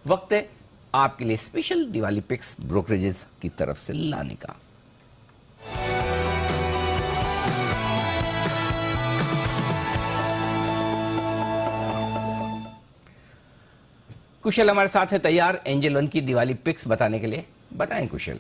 वक्त है आपके लिए स्पेशल दिवाली पिक्स ब्रोकरेजेस की तरफ से लाने का। कुशल हमारे साथ है तैयार एंजल वन की दिवाली पिक्स बताने के लिए। बताएं कुशल।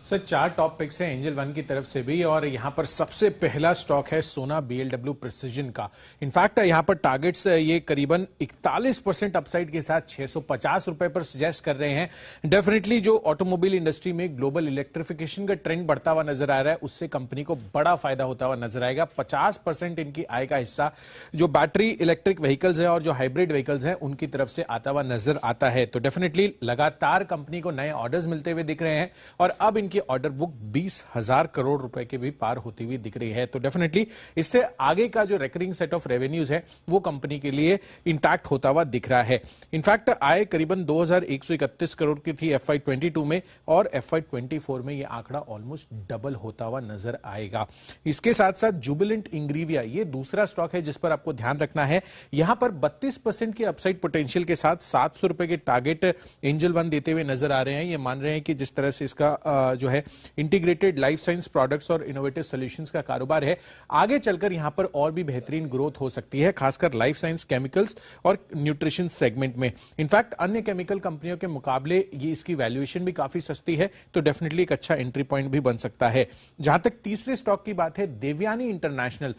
सर 4 टॉप पिक्स हैं एंजल वन की तरफ से भी, और यहां पर सबसे पहला स्टॉक है सोना बीएलडब्ल्यू प्रिसिजन का। इनफैक्ट यहां पर टारगेट्स ये करीबन 41% अपसाइड के साथ 650 रुपए पर सजेस्ट कर रहे हैं। डेफिनेटली जो ऑटोमोबाइल इंडस्ट्री में ग्लोबल इलेक्ट्रिफिकेशन का ट्रेंड बढ़ता हुआ नजर आ रहा है, उससे कंपनी को बड़ा फायदा होता हुआ नजर आएगा। 50% इनकी आय का हिस्सा जो बैटरी इलेक्ट्रिक व्हीकल्स है और जो हाइब्रिड व्हीकल्स हैं उनकी तरफ से आता हुआ नजर आता है। तो डेफिनेटली लगातार कंपनी को नए ऑर्डर्स मिलते हुए दिख रहे हैं और अब इनकी ऑर्डर बुक 20,000 करोड़ रुपए के भी पार होती हुई दिख रही है। तो डेफिनेटली इससे आगे का जो रिकरिंग सेट ऑफ रेवेन्यूज है वो कंपनी के लिए इंटैक्ट होता हुआ दिख रहा है। इनफैक्ट आय करीबन 2,131 करोड़ की थी FY22 में, और FY24 में यह आंकड़ा ऑलमोस्ट डबल होता हुआ नजर आएगा। इसके साथ साथ जुबिलेंट इंग्रीविया ये दूसरा स्टॉक है जिस पर आपको ध्यान रखना है। यहां पर 32% की अपसाइड पोटेंशियल के साथ 700 रुपए के टारगेट एंजल वन देते हुए नजर आ रहे हैं। ये मान रहे हैं कि जिस तरह से इसका जो है इंटीग्रेटेड लाइफ साइंस प्रोडक्ट्स और इनोवेटिव सॉल्यूशंस का कारोबार है, आगे चलकर यहां पर और भी बेहतरीन ग्रोथ हो सकती है, खासकर लाइफ साइंस, केमिकल्स और न्यूट्रिशन सेगमेंट में। इनफैक्ट अन्य केमिकल कंपनियों के मुकाबले ये इसकी वैल्यूएशन भी काफी सस्ती है, तो डेफिनेटली एक अच्छा एंट्री पॉइंट भी बन सकता है। जहां तक तीसरे स्टॉक की बात है, देवयानी इंटरनेशनल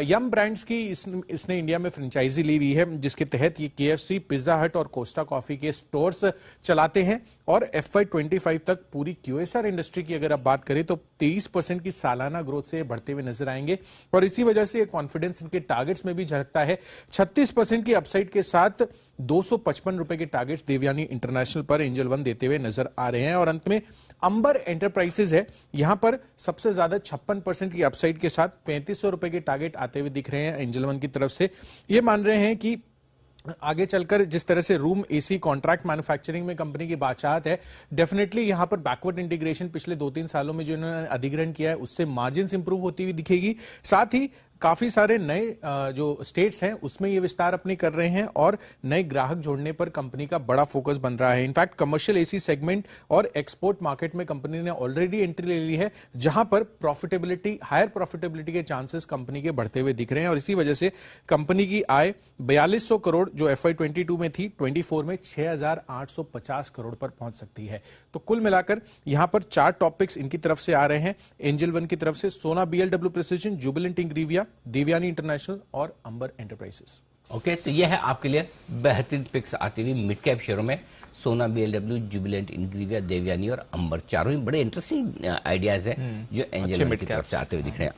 यम ब्रांड्स की इसने इंडिया में फ्रेंचाइजी ली हुई है, जिसके तहत ये KFC, पिज्जा हट और कोस्टा कॉफी के स्टोर्स चलाते हैं। और FY25 तक पूरी QSR इंडस्ट्री की अगर आप बात करें तो 23% की सालाना ग्रोथ से बढ़ते हुए नजर आएंगे, और इसी वजह से कॉन्फिडेंस इनके टारगेट्स में भी झलकता है। 36% की अपसाइड के साथ 255 रुपए के टारगेट्स देवयानी इंटरनेशनल पर एंजल वन देते हुए नजर आ रहे हैं। और अंत में अंबर एंटरप्राइजेज है, यहां पर सबसे ज्यादा 56% की अपसाइड के साथ 3500 रुपए के टारगेट आते हुए दिख रहे हैं एंजल वन की तरफ से। ये मान रहे हैं कि आगे चलकर जिस तरह से रूम AC कॉन्ट्रैक्ट मैन्युफैक्चरिंग में कंपनी की बादशाहत है, डेफिनेटली यहां पर बैकवर्ड इंटीग्रेशन पिछले 2-3 सालों में जो इन्होंने अधिग्रहण किया है उससे मार्जिन्स इंप्रूव होती हुई दिखेगी। साथ ही काफी सारे नए जो स्टेट्स हैं उसमें ये विस्तार अपने कर रहे हैं और नए ग्राहक जोड़ने पर कंपनी का बड़ा फोकस बन रहा है। इनफैक्ट कमर्शियल AC सेगमेंट और एक्सपोर्ट मार्केट में कंपनी ने ऑलरेडी एंट्री ले ली है, जहां पर हायर प्रॉफिटेबिलिटी के चांसेस कंपनी के बढ़ते हुए दिख रहे हैं। और इसी वजह से कंपनी की आय 4200 करोड़ जो FY22 में थी, 24 में 6,850 करोड़ पर पहुंच सकती है। तो कुल मिलाकर यहां पर 4 टॉपिक्स इनकी तरफ से आ रहे हैं एंजल वन की तरफ से: Sona BLW precision, Jubilant Ingrevia, Devyani international और अंबर एंटरप्राइजेस। ओके, तो यह है आपके लिए बेहतरीन पिक्स आती हुई मिड कैप शेयरों में। सोना BLW, जुबिलेंट इंग्रीविया, देवयानी और अंबर, चारों ही बड़े इंटरेस्टिंग आइडियाज हैं जो एंजल वन की तरफ से आते हुए दिख रहे हैं।